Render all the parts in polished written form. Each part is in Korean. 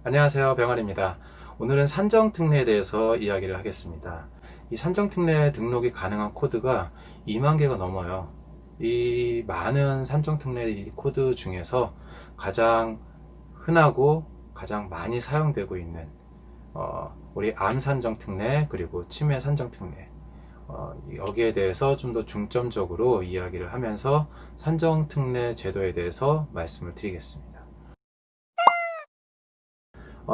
안녕하세요, 병아리입니다. 오늘은 산정특례에 대해서 이야기를 하겠습니다. 이 산정특례 등록이 가능한 코드가 2만 개가 넘어요. 이 많은 산정특례 이 코드 중에서 가장 흔하고 가장 많이 사용되고 있는 우리 암 산정특례 그리고 치매 산정특례, 여기에 대해서 좀 더 중점적으로 이야기를 하면서 산정특례 제도에 대해서 말씀을 드리겠습니다.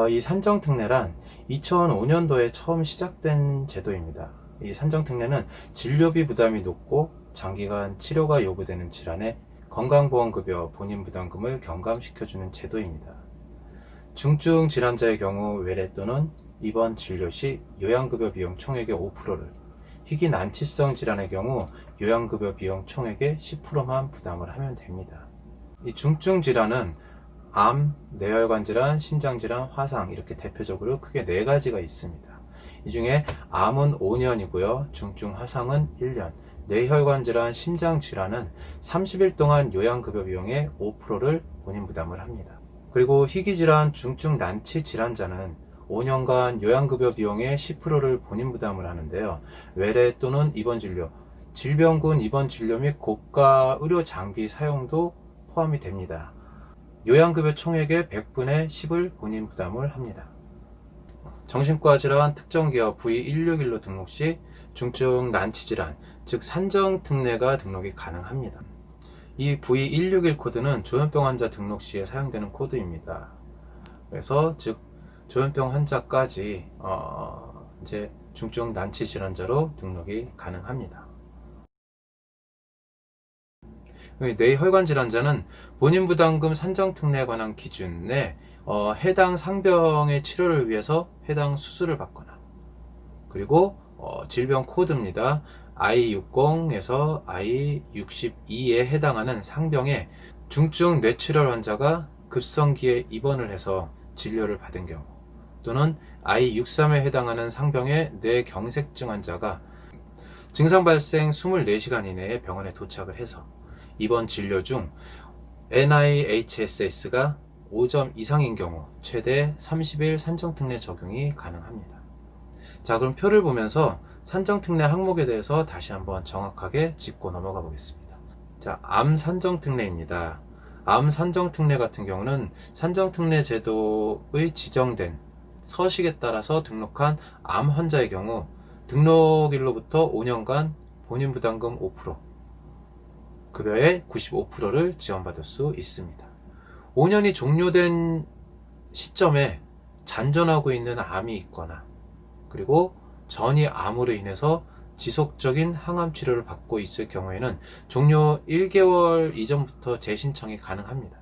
이 산정특례란 2005년도에 처음 시작된 제도입니다. 이 산정특례는 진료비 부담이 높고 장기간 치료가 요구되는 질환에 건강보험급여 본인부담금을 경감시켜주는 제도입니다. 중증 질환자의 경우 외래 또는 입원 진료 시 요양급여 비용 총액의 5%를, 희귀 난치성 질환의 경우 요양급여 비용 총액의 10%만 부담을 하면 됩니다. 이 중증 질환은 암, 뇌혈관 질환, 심장 질환, 화상, 이렇게 대표적으로 크게 4가지가 있습니다. 이 중에 암은 5년이고요. 중증 화상은 1년, 뇌혈관 질환, 심장 질환은 30일 동안 요양급여 비용의 5%를 본인 부담을 합니다. 그리고 희귀 질환, 중증 난치 질환자는 5년간 요양급여 비용의 10%를 본인 부담을 하는데요. 외래 또는 입원 진료, 질병군 입원 진료 및 고가 의료 장비 사용도 포함이 됩니다. 요양급여 총액의 100분의 10을 본인 부담을 합니다. 정신과 질환 특정기업 V161로 등록 시 중증 난치질환, 즉 산정특례가 등록이 가능합니다. 이 V161 코드는 조현병 환자 등록 시에 사용되는 코드입니다. 그래서 즉 조현병 환자까지 이제 중증 난치질환자로 등록이 가능합니다. 뇌혈관 질환자는 본인 부담금 산정특례에 관한 기준에 해당 상병의 치료를 위해서 해당 수술을 받거나, 그리고 질병 코드입니다. I60에서 I62에 해당하는 상병의 중증 뇌출혈 환자가 급성기에 입원을 해서 진료를 받은 경우, 또는 I63에 해당하는 상병의 뇌경색증 환자가 증상 발생 24시간 이내에 병원에 도착을 해서 입원 진료 중 NIHSS가 5점 이상인 경우 최대 30일 산정특례 적용이 가능합니다. 자, 그럼 표를 보면서 산정특례 항목에 대해서 다시 한번 정확하게 짚고 넘어가 보겠습니다. 자, 암 산정특례입니다. 암 산정특례 같은 경우는 산정특례 제도의 지정된 서식에 따라서 등록한 암 환자의 경우 등록일로부터 5년간 본인 부담금 5%, 급여의 95%를 지원받을 수 있습니다. 5년이 종료된 시점에 잔존하고 있는 암이 있거나, 그리고 전이 암으로 인해서 지속적인 항암 치료를 받고 있을 경우에는 종료 1개월 이전부터 재신청이 가능합니다.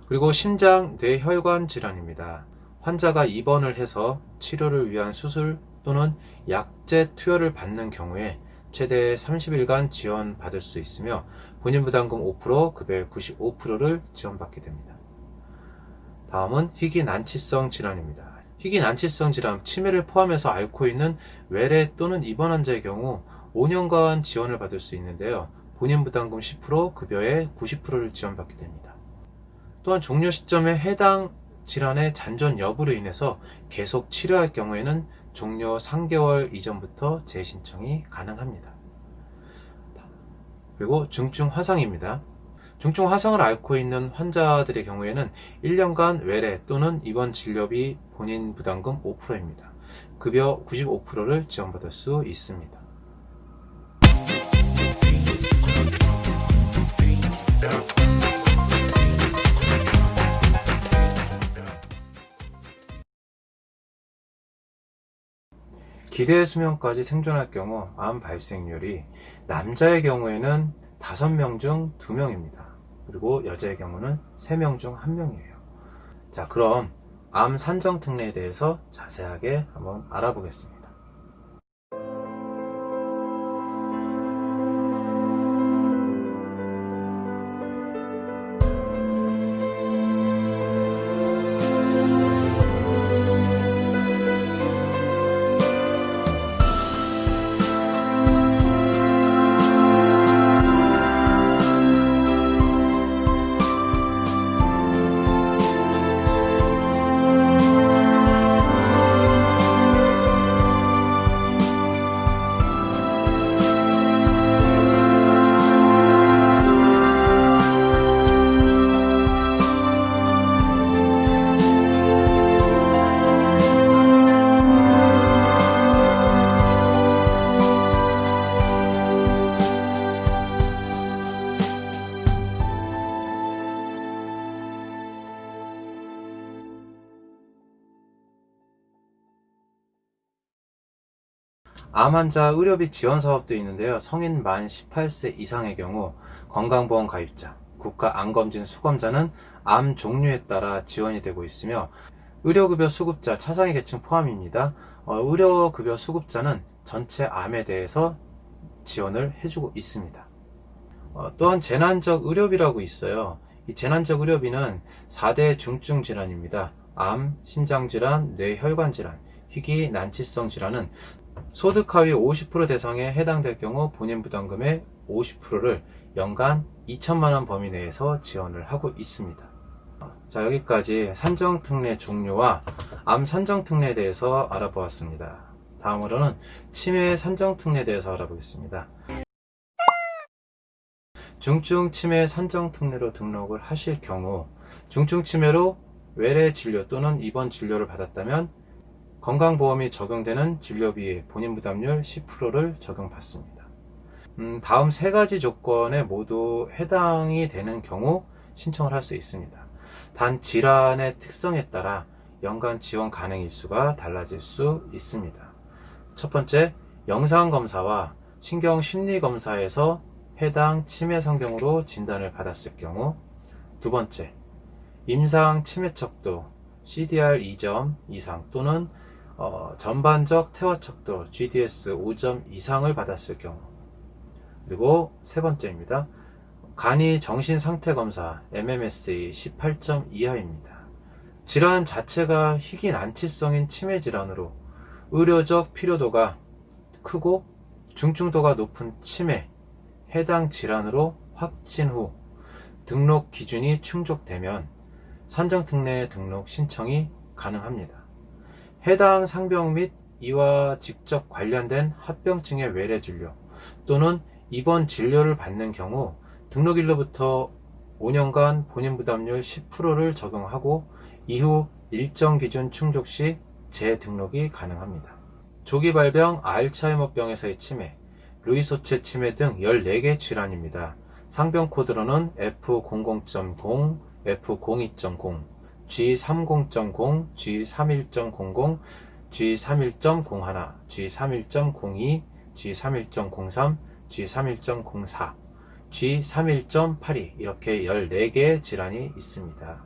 그리고 심장 뇌혈관 질환입니다. 환자가 입원을 해서 치료를 위한 수술 또는 약제 투여를 받는 경우에 최대 30일간 지원받을 수 있으며 본인 부담금 5%, 급여의 95%를 지원받게 됩니다. 다음은 희귀 난치성 질환입니다. 희귀 난치성 질환, 치매를 포함해서 앓고 있는 외래 또는 입원 환자의 경우 5년간 지원을 받을 수 있는데요. 본인 부담금 10%, 급여의 90%를 지원받게 됩니다. 또한 종료 시점에 해당 질환의 잔존 여부로 인해서 계속 치료할 경우에는 종료 3개월 이전부터 재신청이 가능합니다. 그리고 중증 화상입니다. 중증 화상을 앓고 있는 환자들의 경우에는 1년간 외래 또는 입원 진료비 본인 부담금 5%입니다. 급여 95%를 지원받을 수 있습니다. 기대 수명까지 생존할 경우 암 발생률이 남자의 경우에는 5명 중 2명입니다. 그리고 여자의 경우는 3명 중 1명이에요. 자, 그럼 암 산정특례에 대해서 자세하게 한번 알아보겠습니다. 암 환자 의료비 지원 사업도 있는데요. 성인 만 18세 이상의 경우 건강보험 가입자, 국가 암검진 수검자는 암 종류에 따라 지원이 되고 있으며 의료급여 수급자, 차상위 계층 포함입니다. 의료급여 수급자는 전체 암에 대해서 지원을 해주고 있습니다. 또한 재난적 의료비라고 있어요. 이 재난적 의료비는 4대 중증 질환입니다. 암, 심장질환, 뇌혈관질환, 희귀, 난치성 질환은 소득 하위 50% 대상에 해당될 경우 본인 부담금의 50%를 연간 2천만 원 범위 내에서 지원을 하고 있습니다. 자, 여기까지 산정특례 종류와 암 산정특례에 대해서 알아보았습니다. 다음으로는 치매 산정특례에 대해서 알아보겠습니다. 중증 치매 산정특례로 등록을 하실 경우 중증 치매로 외래 진료 또는 입원 진료를 받았다면 건강보험이 적용되는 진료비의 본인 부담률 10%를 적용받습니다. 다음 세 가지 조건에 모두 해당이 되는 경우 신청을 할 수 있습니다. 단 질환의 특성에 따라 연간 지원 가능 일수가 달라질 수 있습니다. 첫 번째, 영상검사와 신경심리검사에서 해당 치매 성병으로 진단을 받았을 경우. 두 번째, 임상 치매 척도 CDR 2점 이상 또는 전반적 퇴화 척도 GDS 5점 이상을 받았을 경우. 그리고 세 번째입니다. 간이 정신상태검사 MMSE 18점 이하입니다. 질환 자체가 희귀 난치성인 치매 질환으로 의료적 필요도가 크고 중증도가 높은 치매, 해당 질환으로 확진 후 등록 기준이 충족되면 산정특례 등록 신청이 가능합니다. 해당 상병 및 이와 직접 관련된 합병증의 외래 진료 또는 입원 진료를 받는 경우 등록일로부터 5년간 본인 부담률 10%를 적용하고 이후 일정 기준 충족 시 재등록이 가능합니다. 조기 발병 알츠하이머병에서의 치매, 루이소체 치매 등 14개 질환입니다. 상병 코드로는 F00.0, F02.0, G30.0, G31.00, G31.01, G31.02, G31.03, G31.04, G31.82 이렇게 14개의 질환이 있습니다.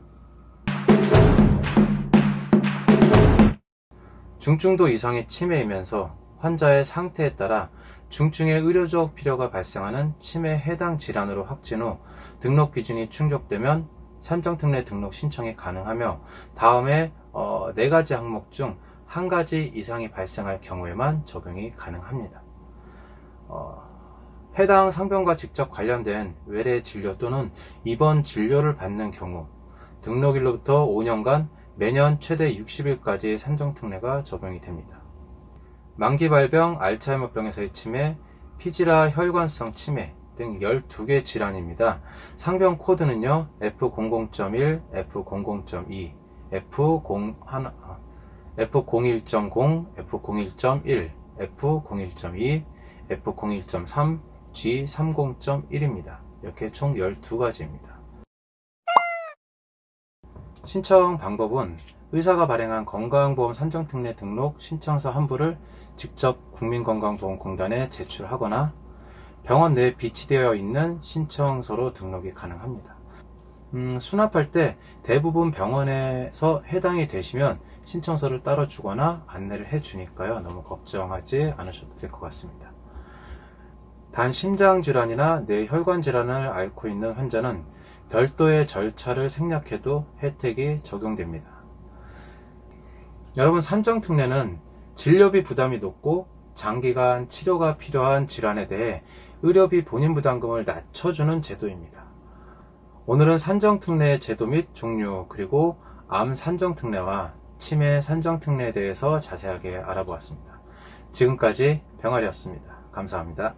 중증도 이상의 치매이면서 환자의 상태에 따라 중증의 의료적 필요가 발생하는 치매 해당 질환으로 확진 후 등록 기준이 충족되면 산정특례 등록 신청이 가능하며 다음에 4가지 항목 중 1가지 이상이 발생할 경우에만 적용이 가능합니다. 해당 상병과 직접 관련된 외래 진료 또는 입원 진료를 받는 경우 등록일로부터 5년간 매년 최대 60일까지 산정특례가 적용이 됩니다. 만기 발병 알츠하이머병에서의 치매, 피지라 혈관성 치매 등 12개 질환입니다. 상병 코드는요, F00.1, F00.2, F01, F01.0, F01.1, F01.2, F01.3, G30.1입니다. 이렇게 총 12가지입니다. 신청 방법은 의사가 발행한 건강보험 산정특례 등록 신청서 한 부를 직접 국민건강보험공단에 제출하거나 병원 내에 비치되어 있는 신청서로 등록이 가능합니다. 수납할 때 대부분 병원에서 해당이 되시면 신청서를 따로 주거나 안내를 해주니까요. 너무 걱정하지 않으셔도 될 것 같습니다. 단 심장질환이나 뇌혈관질환을 앓고 있는 환자는 별도의 절차를 생략해도 혜택이 적용됩니다. 여러분, 산정특례는 진료비 부담이 높고 장기간 치료가 필요한 질환에 대해 의료비 본인 부담금을 낮춰주는 제도입니다. 오늘은 산정특례 제도 및 종류, 그리고 암 산정특례와 치매 산정특례에 대해서 자세하게 알아보았습니다. 지금까지 병아리였습니다. 감사합니다.